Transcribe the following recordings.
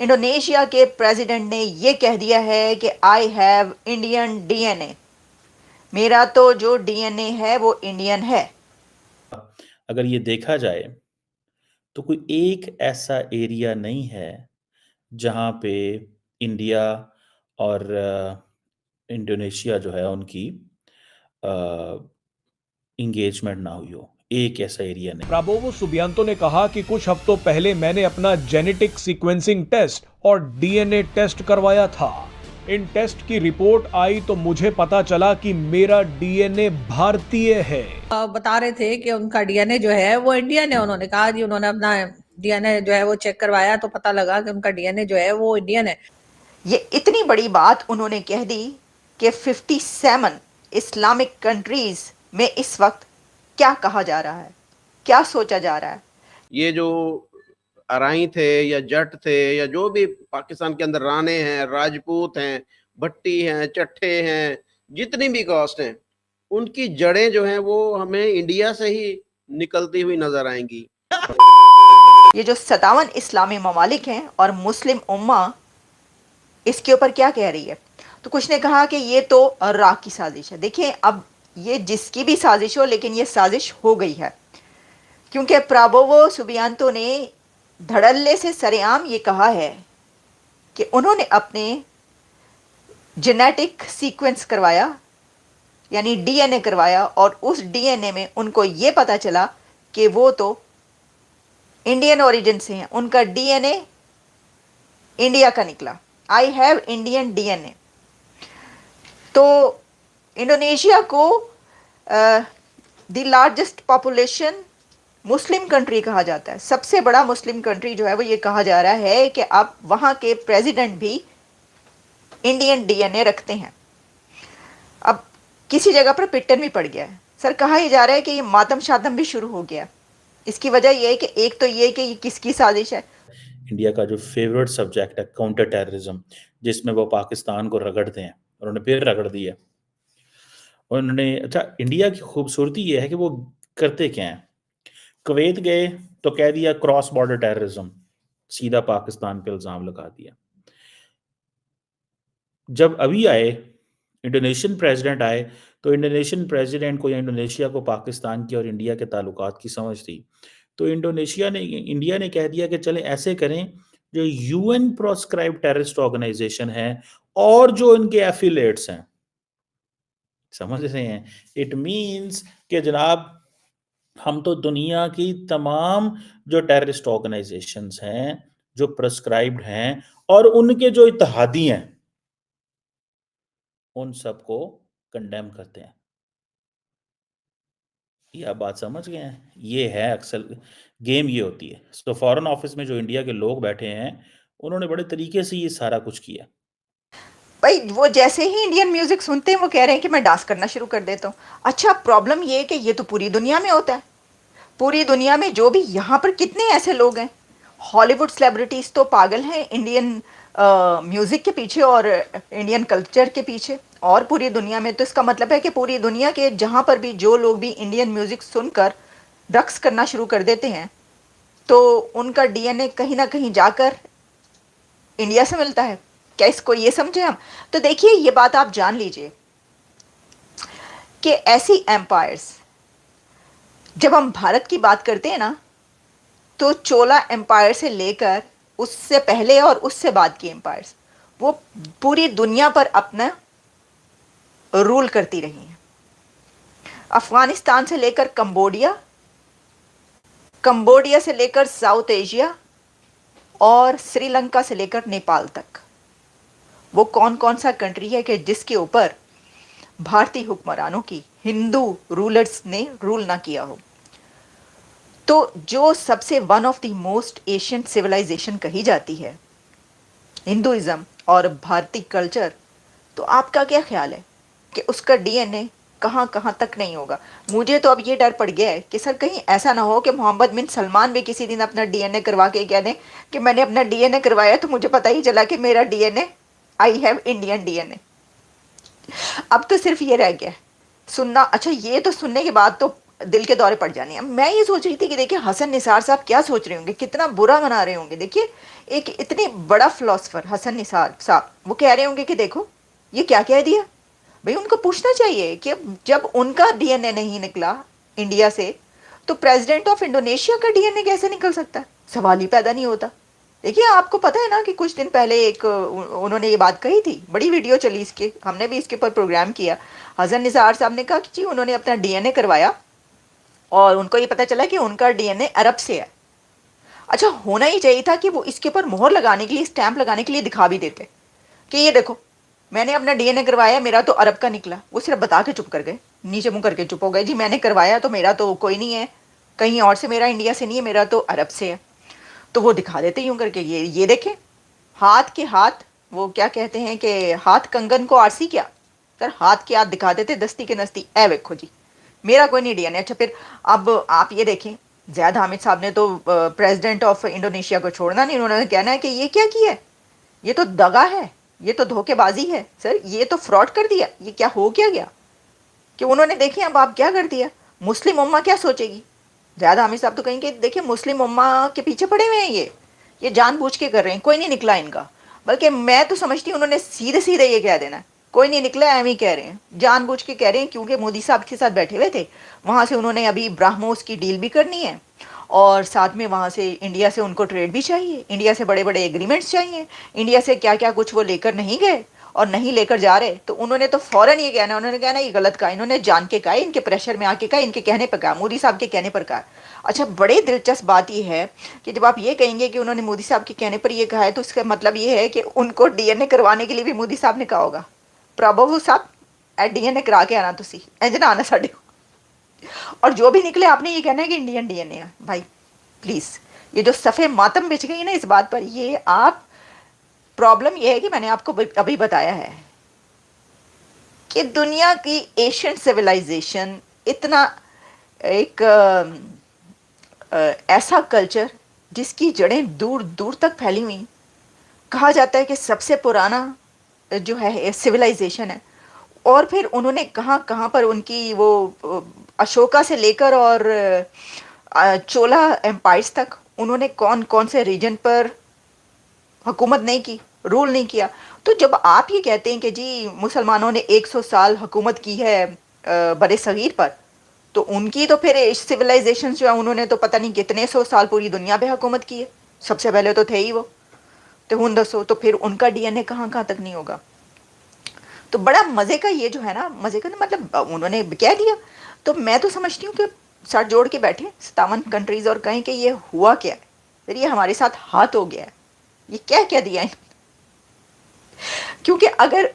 Indonesia के president ने ये कह दिया है कि आई हैव इंडियन डीएनए। मेरा तो जो डीएनए है वो इंडियन है। अगर ये देखा जाए तो कोई एक ऐसा एरिया नहीं है जहाँ पे इंडिया और इंडोनेशिया जो है उनकी इंगेजमेंट ना हुई हो। एक ऐसा एरिया नहीं। प्राबोवो सुबियांतो ने कहा कि कुछ हफ्तों पहले मैंने अपना जेनेटिक सीक्वेंसिंग टेस्ट और डीएनए टेस्ट करवाया था। इन टेस्ट की रिपोर्ट आई तो मुझे पता चला कि मेरा डीएनए भारतीय है। बता रहे थे कि उनका डीएनए जो है वो इंडियन है। उन्होंने कहा जी उन्होंने अपना डीएनए जो है वो चेक करवाया तो पता लगा कि उनका डीएनए जो है वो इंडियन है। ये इतनी बड़ी बात उन्होंने कह दी कि 57 इस्लामिक कंट्रीज में इस वक्त क्या कहा जा रहा है, क्या सोचा जा रहा है। ये जो अराई थे या जट थे या जो भी पाकिस्तान के अंदर राणे हैं, राजपूत हैं, भट्टी हैं, चट्ठे हैं, जितनी भी कास्ट हैं, उनकी जड़ें जो हैं वो हमें इंडिया से ही निकलती हुई नजर आएंगी। ये जो 57 इस्लामी ममालिक हैं और मुस्लिम उम्मा इसके ऊपर क्या कह रही है, तो कुछ ने कहा कि ये तो रा की साजिश है। देखिए, अब ये जिसकी भी साजिश हो, लेकिन ये साजिश हो गई है, क्योंकि प्राबोवो सुबियांतो ने धड़ल्ले से सरेआम ये कहा है कि उन्होंने अपने जेनेटिक सीक्वेंस करवाया, यानी डीएनए करवाया, और उस डीएनए में उनको ये पता चला कि वो तो इंडियन ओरिजिन से हैं, उनका डीएनए इंडिया का निकला। I have Indian DNA. तो इंडोनेशिया को the largest population Muslim country कहा जाता है। सबसे बड़ा मुस्लिम कंट्री जो है वो ये कहा जा रहा है कि अब वहाँ के प्रेसिडेंट भी इंडियन डीएनए रखते हैं। अब किसी जगह पर पिटन भी पड़ गया है। सर, कहा यह जा रहा है कि ये मातम शातम भी शुरू हो गया। इसकी वजह यह है कि एक तो ये कि ये किसकी साजिश है। इंडिया का जो फेवरेट सब्जेक्ट है काउंटर टेररिज्म, जिसमें वो पाकिस्तान को रगड़ते हैं, उन्होंने फिर रगड़ दिया। उन्होंने अच्छा, इंडिया की खूबसूरती ये है कि वो करते क्या हैं। कुवैत गए तो कह दिया क्रॉस बॉर्डर टेररिज्म, सीधा पाकिस्तान पे इल्ज़ाम लगा दिया। जब अभी आए इंडोनेशियन प्रेसिडेंट आए तो इंडोनेशियन प्रेसिडेंट को या इंडोनेशिया को पाकिस्तान की और इंडिया के ताल्लुकात की समझ थी। तो इंडिया ने कह दिया कि चलें ऐसे करें, जो यूएन प्रोस्क्राइब टेररिस्ट ऑर्गेनाइजेशन है और जो इनके एफिलेट्स हैं, समझ रहे हैं, इट मींस कि जनाब हम तो दुनिया की तमाम जो टेररिस्ट ऑर्गेनाइजेशंस हैं, जो प्रेस्क्राइब्ड हैं और उनके जो इत्तेहादी हैं, उन सबको कंडेम करते हैं। ये आप बात समझ गए हैं। ये है अक्सर गेम, ये होती है। तो फॉरेन ऑफिस में जो इंडिया के लोग बैठे हैं, उन्होंने बड़े तरीके से ये सारा कुछ किया। भाई, वो जैसे ही इंडियन म्यूजिक सुनते हैं वो कह रहे हैं कि मैं डांस करना शुरू कर देता हूँ। अच्छा, प्रॉब्लम ये है कि ये तो पूरी दुनिया में होता है। पूरी दुनिया में जो भी, यहाँ पर कितने ऐसे लोग हैं, हॉलीवुड सेलिब्रिटीज तो पागल हैं इंडियन म्यूजिक के पीछे और इंडियन कल्चर के पीछे, और पूरी दुनिया में। तो इसका मतलब है कि पूरी दुनिया के जहाँ पर भी जो लोग भी इंडियन म्यूजिक सुनकर रक्स करना शुरू कर देते हैं, तो उनका डीएनए कहीं ना कहीं जाकर इंडिया से मिलता है। क्या इसको ये समझे हम? तो देखिए, ये बात आप जान लीजिए कि ऐसी एम्पायर्स, जब हम भारत की बात करते हैं ना, तो चोला एम्पायर से लेकर उससे पहले और उससे बाद की एम्पायर्स, वो पूरी दुनिया पर अपना रूल करती रही हैं। अफगानिस्तान से लेकर कंबोडिया, कंबोडिया से लेकर साउथ एशिया, और श्रीलंका से लेकर नेपाल तक। वो कौन कौन सा कंट्री है कि जिसके ऊपर भारतीय हुक्मरानों की, हिंदू रूलर्स ने रूल ना किया हो। तो जो सबसे one of the most ancient civilization कही जाती है हिंदुइज्म और भारतीय कल्चर, तो आपका क्या ख्याल है कि उसका डीएनए कहाँ कहाँ तक नहीं होगा? मुझे तो अब ये डर पड़ गया है कि सर कहीं ऐसा ना हो कि मोहम्मद बिन सलमान भी किसी दिन अपना डीएनए करवा के कह दें कि मैंने अपना डीएनए करवाया तो मुझे पता ही चला कि मेरा DNA, I have Indian DNA. अब तो सिर्फ ये रह गया सुनना। अच्छा, ये तो सुनने के बाद तो दिल के दौरे पड़ जाने हैं। मैं ये सोच रही थी कि देखिए हसन निसार साहब क्या सोच रहे होंगे, कितना बुरा मना रहे होंगे। देखिए एक इतने बड़ा फिलोसफर हसन निसार साहब, वो कह रहे होंगे कि देखो ये क्या कह दिया। भाई उनको पूछना चाहिए कि जब उनका डीएनए नहीं निकला इंडिया से, तो प्रेसिडेंट ऑफ इंडोनेशिया का डीएनए कैसे निकल सकता है? सवाल ही पैदा नहीं होता। देखिए आपको पता है ना कि कुछ दिन पहले एक उन्होंने ये बात कही थी, बड़ी वीडियो चली इसके, हमने भी इसके ऊपर प्रोग्राम किया। हसन निसार साहब ने कहा कि जी उन्होंने अपना डीएनए करवाया और उनको ये पता चला कि उनका डीएनए अरब से है। अच्छा होना ही चाहिए था कि वो इसके ऊपर मोहर लगाने के लिए, स्टैंप लगाने के लिए दिखा भी देते कि ये देखो मैंने अपना डीएनए करवाया, मेरा तो अरब का निकला। वो सिर्फ बता के चुप कर गए, नीचे मुंह करके चुप हो गए, जी मैंने करवाया तो मेरा तो कोई नहीं है, कहीं और से, मेरा इंडिया से नहीं है, मेरा तो अरब से है। तो वो दिखा देते यूं करके, ये देखें हाथ के हाथ, वो क्या कहते हैं कि हाथ कंगन को आरसी क्या, सर हाथ के हाथ दिखा देते दस्ती के नस्ती, ए देखो जी मेरा कोई नहीं डीएनए। अच्छा फिर अब आप ये देखें, ज़ैद हामिद साहब ने तो प्रेसिडेंट ऑफ इंडोनेशिया को छोड़ना नहीं, उन्होंने कहना है कि ये क्या किया है, ये तो दगा है, ये तो धोखेबाजी है, सर ये तो फ्रॉड कर दिया, ये क्या हो क्या गया कि उन्होंने देखिए अब आप क्या कर दिया। मुस्लिम उम्मा क्या सोचेगी? ज़्यादा हामिद साहब तो कहेंगे देखिए मुस्लिम उम्मा के पीछे पड़े हुए हैं, ये जानबूझ के कर रहे हैं, कोई नहीं निकला इनका। बल्कि मैं तो समझती हूँ उन्होंने सीधे सीधे ये कह देना, कोई नहीं निकला, एम ही कह रहे हैं, जानबूझ के कह रहे हैं, क्योंकि मोदी साहब के साथ बैठे हुए थे, वहाँ से उन्होंने अभी ब्राह्मोस की डील भी करनी है और साथ में वहाँ से इंडिया से उनको ट्रेड भी चाहिए, इंडिया से बड़े बड़े एग्रीमेंट्स चाहिए, इंडिया से क्या क्या कुछ वो लेकर नहीं गए और नहीं लेकर जा रहे, तो उन्होंने तो फौरन ये कहना, उन्होंने कहना ये गलत कहा, इन्होंने जान के कहा, इनके प्रेशर में आके कहा, इनके कहने पर कहा, मोदी साहब के कहने पर कहा। अच्छा बड़े दिलचस्प बात यह है कि जब आप ये कहेंगे कि उन्होंने मोदी साहब के कहने पर ये कहा है, तो इसका मतलब ये है कि उनको डीएनए करवाने के लिए भी मोदी साहब ने कहा होगा, प्रभु साहब डीएनए करा के आना, तुसी इंज ना आना साढ़े और जो भी निकले आपने ये कहना है कि इंडियन डीएनए है। भाई प्लीज़, ये जो सफ़े मातम बिछ गई ना इस बात पर, ये आप, प्रॉब्लम ये है कि मैंने आपको अभी बताया है कि दुनिया की एशियन सिविलाइजेशन इतना एक ऐसा कल्चर जिसकी जड़ें दूर दूर तक फैली हुई, कहा जाता है कि सबसे पुराना जो है सिविलाइजेशन है। और फिर उन्होंने कहाँ कहाँ पर उनकी वो अशोका से लेकर और चोला एम्पायर्स तक उन्होंने कौन कौन से रीजन पर हुकूमत नहीं की, रूल नहीं किया। तो जब आप ये कहते हैं कि जी मुसलमानों ने 100 साल हुकूमत की है बरे सगीर पर, तो उनकी तो फिर सिविलाइजेशन जो है उन्होंने तो पता नहीं कितने 100 साल पूरी दुनिया पे हुकूमत की है, सबसे पहले तो थे ही वो, तो हुन दसो तो फिर उनका डीएनए कहाँ कहाँ तक नहीं होगा। तो बड़ा मज़े का ये जो है ना, मज़े का मतलब उन्होंने कह दिया। तो मैं तो समझती हूँ कि सर जोड़ के बैठे 57 कंट्रीज़ और कहें कि ये हुआ क्या है, फिर ये हमारे साथ हाथ हो गया है, ये क्या क्या दिया है। क्योंकि अगर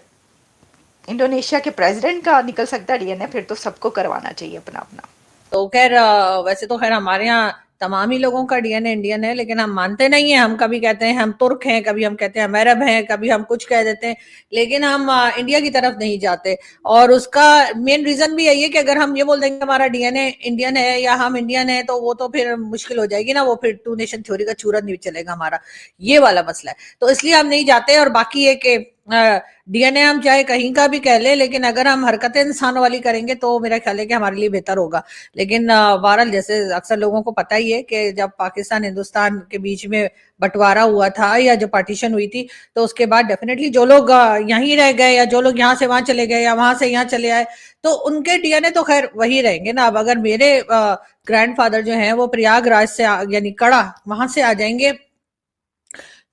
इंडोनेशिया के प्रेसिडेंट का निकल सकता है डीएनए, फिर तो सबको करवाना चाहिए अपना अपना। तो खैर वैसे तो खैर हमारे यहाँ तमाम ही लोगों का डीएनए इंडियन है, लेकिन हम मानते नहीं है। हम कभी कहते हैं हम तुर्क हैं, कभी हम कहते हैं हम अरब हैं, कभी हम कुछ कह देते हैं, लेकिन हम इंडिया की तरफ नहीं जाते। और उसका मेन रीजन भी यही है कि अगर हम ये बोल देंगे हमारा डीएनए इंडियन है या हम इंडियन है, तो वो तो फिर मुश्किल हो जाएगी ना, वो फिर टू नेशन थ्योरी का चूरन नहीं चलेगा हमारा, ये वाला मसला है। तो इसलिए हम नहीं जाते। और बाकी ये कि डीएनए हम चाहे कहीं का भी कह ले, लेकिन अगर हम हरकतें इंसान वाली करेंगे तो मेरा ख्याल है कि हमारे लिए बेहतर होगा। लेकिन बहरहाल जैसे अक्सर लोगों को पता ही है कि जब पाकिस्तान हिंदुस्तान के बीच में बंटवारा हुआ था या जो पार्टीशन हुई थी, तो उसके बाद डेफिनेटली जो लोग यहीं रह गए या जो लोग यहाँ से वहां चले गए या वहां से यहाँ चले आए, तो उनके डीएनए तो खैर वही रहेंगे ना। अब अगर मेरे ग्रैंडफादर जो हैं वो प्रयागराज से यानी कड़ा वहां से आ जाएंगे,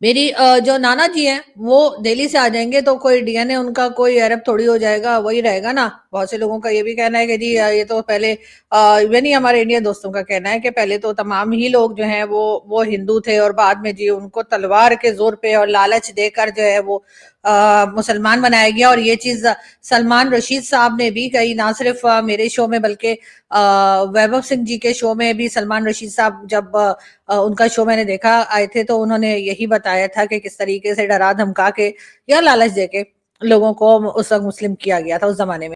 मेरी जो नाना जी हैं वो दिल्ली से आ जाएंगे, तो कोई डीएनए उनका कोई अरब थोड़ी हो जाएगा, वही रहेगा ना। बहुत से लोगों का ये भी कहना है कि जी ये तो पहले इवन ही हमारे इंडियन दोस्तों का कहना है कि पहले तो तमाम ही लोग जो हैं वो हिंदू थे और बाद में जी उनको तलवार के जोर पे और लालच देकर जो है वो मुसलमान बनाया गया। और ये चीज सलमान रशीद साहब ने भी कही, ना सिर्फ मेरे शो में बल्कि वैभव सिंह जी के शो में भी सलमान रशीद साहब जब उनका शो मैंने देखा आए थे, तो उन्होंने यही बताया था कि किस तरीके से डरा धमका के या लालच देके लोगों को उस वक्त मुस्लिम किया गया था उस जमाने में।